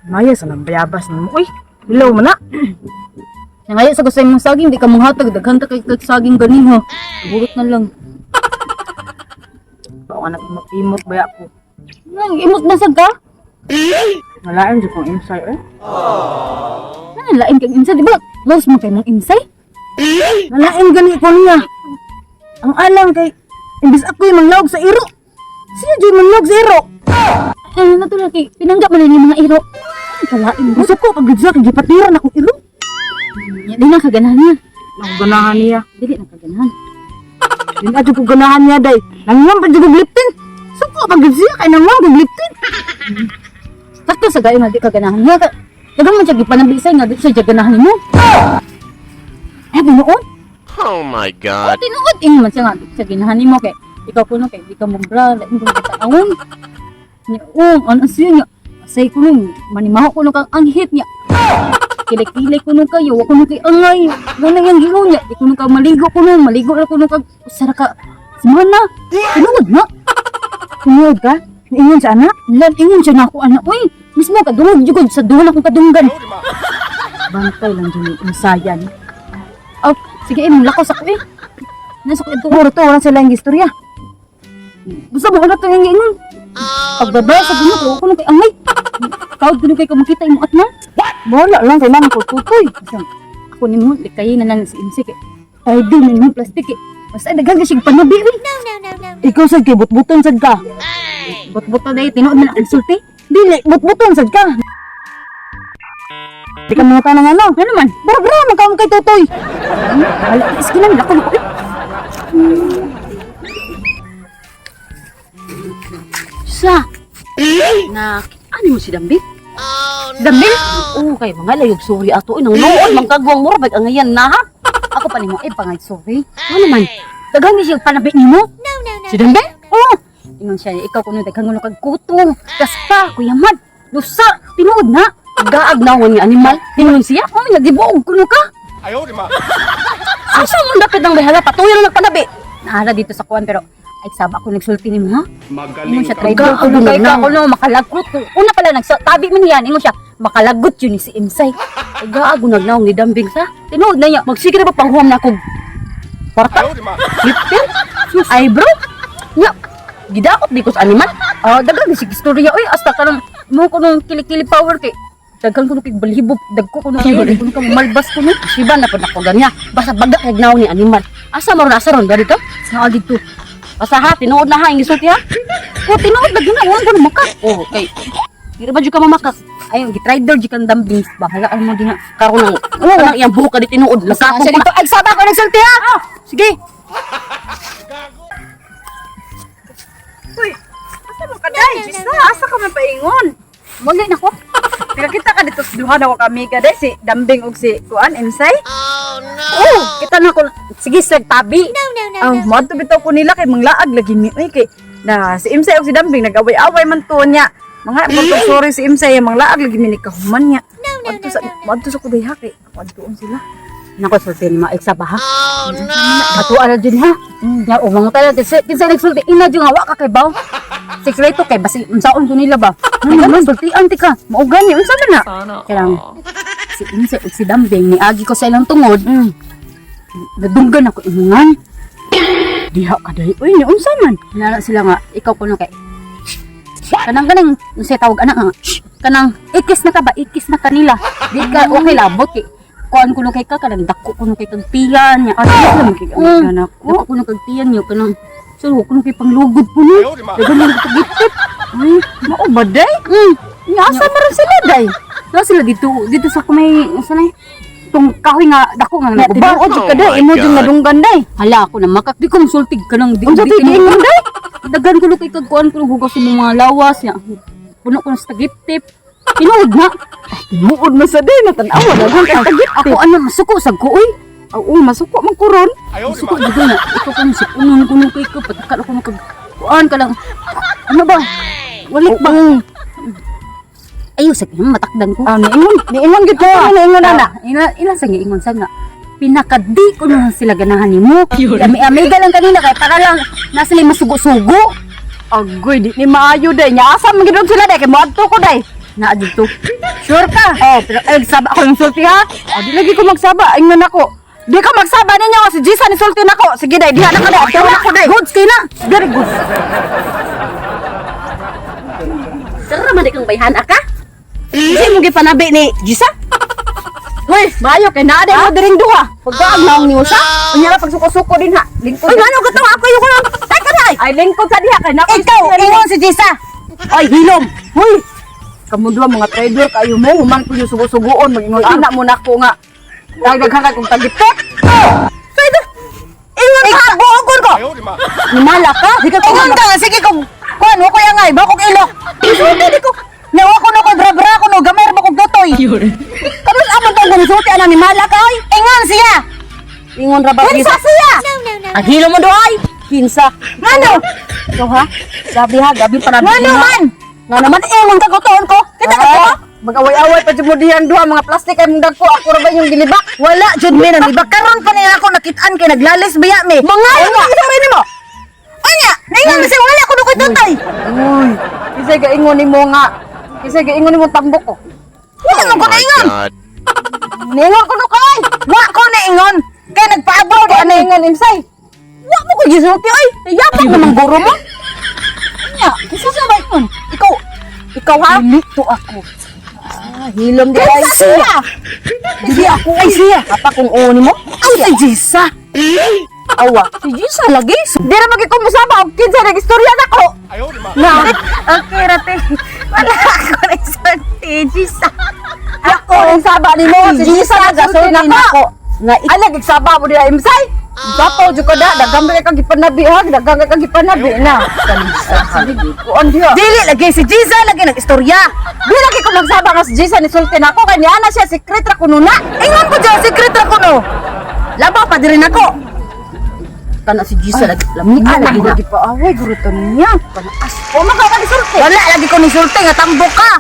Maya sa nagbayabas mo. Uy, hello man na. Nangaya sa gusto mong saging, di ka manghatag. Daghan ka kay saging ganin ha. Burot na lang. Baka na imot ba ako. Nang imot na sag ka? Malain dyan kong insay eh. Lain kang insay, di ba? Lost mo kayo ng insay? Malain gani ko niya. Ang alam kay, imbis ako yung manglawag sa iro. Sino dyan manglawag sa iro? Ano na to laki? Pinanggap mo na yung mga iro. Ay, kalain mo. Gusto ko pag-gidsa, kagipatiran akong iro. Di na kaganahan niya. Ang ganahan niya. Dili na kaganahan. Hindi na dyan ko ganahan niya day. Nangyang pa dyan kong liptin. Gusto ko pag-gidsa, kaya nangyang kong liptin. Sakto sa gayon nga di kaganahan niya. Dagang man siya gipanabisay nga di siya ganahan mo. Ay, binuon? Oh my God. Tinuod ing man siya nga di siya ganahan mo kay ikaw kuno kay di ka mo bra, lain ko kataon. Ni ano siya niya. Say ko nung manimaho ko nung kang anghit niya. Kilay-kilay ko nung kayo, wako nung kay angay. Wala yung gilo niya. Di ko nung maligo ko nung, maligo na ko nung kag usara ka. Simuhan na. Tinuod na. Tinuod ka? Ingon sa anak? Lan, ingon siya na ako, anak. Uy, mismo kadungog, jugod sa duhan akong kadunggan. Bantay lang dyan yung insayan. Oh, sige, lakos ako eh. Nasa ko ito. Puro to, wala silang istorya. Gusto mo na ito yung ingon. Pagbabaya sa duhan ko, ako nung kay angay. Kaod ko nung kay kamakita yung at na. Wala lang kay mama ko tutoy. Kasi ako ni mo, kayo na lang si Imsik eh. Ay, di na yung plastic eh. Basta daghang kasi panabi eh. Ikaw sad kay butbuton sad ka. Bot-bot na eh, tinood na ang sulti. Dili, butbuton sad ka. Di ka mga tanang ano? Ano naman? Bra-bra, magkawang kay tutoy. Wala, iskinan, lako na ko eh. Sa, na, ano mo si Dambit? Si Dambit? Oo, kay mga layog sorry ato. Nang noon, mangkagwang mo, bag ang ngayon na ha? Ako pa ni mo, pangay sorry. Ano naman? Daghang ni siya panabit ni mo? Si Dambit? Oo. Ingon siya, ikaw kuno daghang ngulo kag kuto. Kaspa, kuya Mad. Lusa, tinuod na. Gaag na ni animal. Tingon siya, oh, nagibuog kuno ka. Ayaw, di ma. Asa mo dapat ng bahala, patuloy lang nagpanabi. Naara dito sa kuwan pero ay saba ako nagsulti ni mo ha. Ingon siya, try ko kuno kay ka kuno makalagot. Una pala nagtabi man yan, ingon siya, makalagot yun ni si Imsay. Ay gaag nagnaong ni Dambing sa. Tinuod na niya, magsige na ba panghuam na akong kwarta? Ayaw, di ma. Liptin? Ay bro? Nya, gidakot di ko sa animal. Dagang di sige istorya. Uy, hasta ka nang mo ko nung kilikili power kay. Dagang ko nung kigbalhibog. Dag ko nung kigbalhibog. Kung kang malbas ko nung. Siba na po na ko ganya. Basta baga kay gnaw ni animal. Asa mo rin, asa ron? Dari ka? Sa dito. Basta ha, tinuod na ha, ang isulti ha. O, tinuod na gina. Huwag ko na makat. O, okay. Di ba dyan ka mamakas? Ayun, gitrider dyan kang Dambing. Bahala ka naman din ha. Karoon ng, kanang iyang buhok ka di tinuod. Lasakong pa. Ay, saba ko nagsulti ha. Sige. Uy, asa mo ka day? Gisa, asa ka man paingon? Muli na ko. Pero kita ka dito sa duha na ko kami ka day, si Dambing ug si Kuan, Imsay. Oh, kita na ko. Sige, sir, tabi. Ang moto bitaw ko nila kay manglaag lagi ni uy kay na si Imsay ug si Dambing nag-away-away man to niya. Mga mo sorry si Imsay manglaag lagi mi ni kahuman niya. Adto sa kuday ha kay adtoon sila. Nako, sulti ni ma-eksa ba ha? Oh, no! Ato ala din ha? Ya, umang tayo. Kinsa nagsulti, ina dyan hawa ka kay Baw. Sikreto kay, basi, unsaon ko nila ba? Ano naman, sultian ti ka. Maugan niya, unsa na? Kaya si Imsay ug si Dambing, ni agi ko sa ilang tungod. Nadunggan ako imungan. Diha ka day. Uy, ni unsa man? Nala sila nga, ikaw kuno kay. Kanang, unsay tawag anak nga. Kanang, ikis na ka ba? Ikis na kanila. Di ka, okay labot kay. Kuan kuno kay ka kanang dako kuno kay kag tiyan niya. Ano lang kay anak ko? Dako kuno kag tiyan niyo kanang sulo kuno kay panglugod puno. Ayaw, di ma. Dagan mo gitip. Ay, mao ba day? Ni asa man sila day? Na sila dito sa kumay sanay. Tung kahoy nga dako nga Na nagubaw. tinuod ka day, Oh my imo jud God. nadunggan day. Hala ako na makak di ko sultig kanang di Unsa ti ingon day? Dagan kuno kay kag kuan kuno hugas sa mga lawas niya. Puno ko sa gitip. Tinuod na. Muod na sa day natanawa daghang kay tagit. Ako ano masuko sa kuoy. Oo, masuko man kuron. Ayaw, di Suko ma. juga na. Ito kung si unong kuno kay ko patakan ako makag kuan ka lang. Ano ba? Walik ba? Ayo sa kanya matakdan ko. Ah, niingon gid ko, niingon ana. Ina sa ingon sa nga. Pinakadi ko na sila ganahan nimo. Amiga lang kanina kay para lang nasa lima sugo-sugo. Agoy, di ni maayo day. Nya asa man gid sila day kay moadto ko day. Na dito. Sure ka? Oh, pero saba ako ng sulti ha. Di lagi ko magsaba, ingon ako. Di ka magsaba ninyo si Jisa ni sulti nako. Sige day, diha na ka day. Diha na ko day. Goods kay na. Very good. Tara man kang bayhan ka? Hindi mo gipanabi ni Gisa? Hoy, maayo kay naa day mo diring duha. Pagkaag naong niyo sa? Unya ra pagsuko-suko din ha. Lingkod. Ay, ano katong ako yung kulang? Tay ka na! Ay lingkod sa diha kay nako. Ikaw, ingon si Gisa! Ay, hilom! Hoy. Kamu duha mga trader kayo mo, human ko yung sugo-sugoon, mag-ingon anak mo nako nga. Dagdaghangay kong tagipet. Pwede! Ingon ka! Buogon ko! 哎呦我的妈！ Nimala ka? Di ka ingon ka! Sige kung... Kuan, wako yung ngay, bakok ilok! Hindi ko... Nyawa ko na ko, drabra ko no, gamay ba kong totoy! Kamus amon tong gunisuti, anang nimala ka, oy! Ingon siya! Ingon ra ba? Kinsa siya! Ang hilo mo doy! Kinsa! Ngano? Ito ha? Gabi ha, gabi pa namin. Ngano man! Nga naman, ingon ka kutoon ko! Kita ka ko! Mag-away-away pa jud mo diyan duha mga plastic ay mong dagko ako ra ba yung gilibak? Wala, jud mi nang ibak karon pa niya ako nakitaan kay naglalis biya mi. Mga ano sa rin mo? Anya, ningon na siya wala ko dukoy tutay. Uy, kisay gaingon nimo nga. Kisay gaingon nimo tambok ko. Wala Oh man ko my naingon. god. Ningon ko dukoy. Wa ko naingon. Kay nagpaabaw di Ano ingon imsay? Wa mo ko gisulti oy. Yapak naman guro mo. Anya, kisa sa ba ingon? Ikaw ha? Lito ako. Hilom di ay siya. Dili ako ay siya. Apa kung uoni mo? Ay si Jisa. Awa, si Jisa lagi. Di ra magi ko musaba og kinsa nagistorya nako. 哎呦我的妈！ Na. Okay, rate. Wala ako na isulti, Jisa. Ako rin saba nimo si Jisa nagasulti nako. Nga Ay nagigsaba mo diha imsay. Sapaw jud ka da, daghang ka gipanabi ha, daghang ka gipanabi na. Kuan diha. Dili lagi si Jisa lagi nag-istorya. Di lagi ko magsaba nga si Jisa ni sulti nako kay niya na siya secret ra kuno na. Ingon ko dyan, secret ra ko no. Labaw pa din ako. Kana si Jisa lagi. Lamian lagi na. Di pa away guro to niya. Panaas. O maka ni sulti. Wala lagi ko ni sulti nga tambok ka.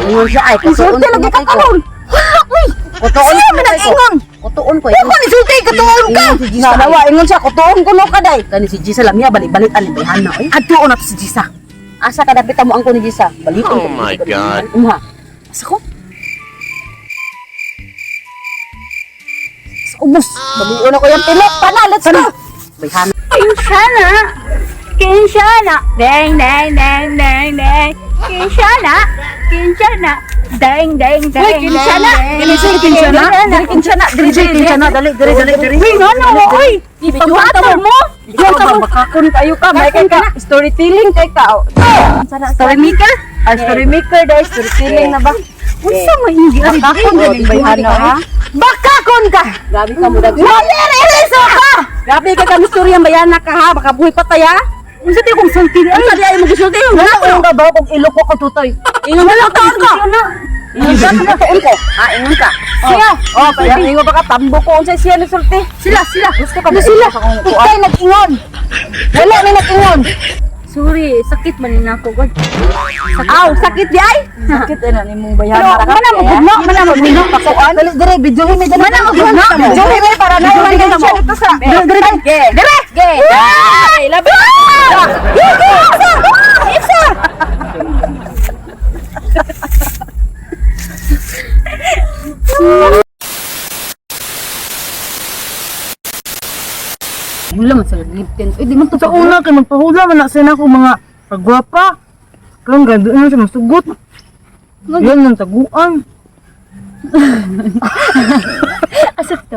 Ingon siya ay Sulti lagi ka karon. Wala uy. Kutuon Siya ko man na nag-ingon. Kutuon ko. Ako ni sulti kutuon ka. Si Jisa. Nga nawa ingon siya kutuon ko no kaday. Kani si Jisa lamia balik-balik ani bayhana oy. Adto na to si Jisa. Asa ka dapit mo ang ko ni Jisa? Baliton Oh my God. Umha. Asa ko? Sa ubos. Baliw na ko yung pilot pa na. Let's go. Bayhana. Kinshana, Kinshana, dang dang dang dang dang. Kinshana, Kinshana, dang dang dang. Uy, Kinshana. Dili Kinshana. Dili Kinshana. Dili Kinshana. Dali. Uy, no, uy. Ipangwater mo. Ikaw ka makakon kayo ka. May kay ka. Storytelling kay ka. Story maker? Story maker dahil storytelling na ba? Unsa mo hindi ari Bakakon dili? din bayhana ha. Bakakon ka. Grabe ka mo dag. Maliriso ka. Grabe ka kang istorya bayana ka ha. Baka buhay patay ha. Unsa di kong sulti Ang ay? tadi ay mo gisulti. Wala ko yung babaw kung ilo ko katutoy. Ingon na lang ka. Ingon ka na tuon ko. Ah, ingon ka. Siya. Oh, kaya ingo baka tambo ko unsay siya ni sulti. Sila. Gusto ka ba sila? Ikay nag-ingon. Wala ni nag-ingon. Sorry, sakit man ni nako god. Aw, sakit di ay. Sakit na ni mong bayan. Pero mana mo gudno, mana mo gudno pakuan. Dali dire video mi dali. Mana mo gudno. Video mi para na Video yung mo. ito sa. Dire. Dire. Ge. Ay, labi. Isa. Wala man sa liptin. Eh, di man to Sa una kay magpahula man na sina ko mga pagwapa. Kung gando na siya masugot. Yan nang taguan. Asap to.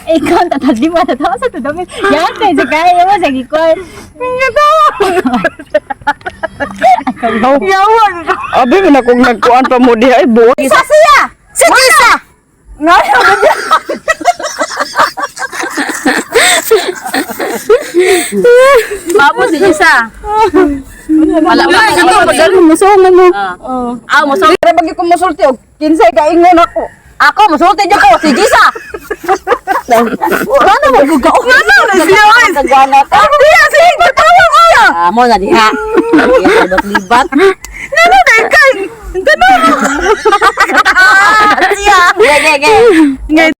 Ikaw tatadi mo tatawa sa to dami. Yan kay sa kaya mo sa gikon. Yawan. Abi man akong nagkuan pa mo di ay buot. Isa siya. Si Jisa. Ngayon ba niya? Papo si Jisa. Wala ba? Ito, magaling Musungan mo. Ah, masong. Pero bagi ko musulti og kinsay kaingon ako. Ako, masulti dyan ko, si Jisa. Ano mo, gugao? Ano siya, oy? Nagwana ka. Ako diya sige katawa ko. Mo na diha. Libat-libat. Nano dai kay. Tanong. Siya. Ge, ge, ge.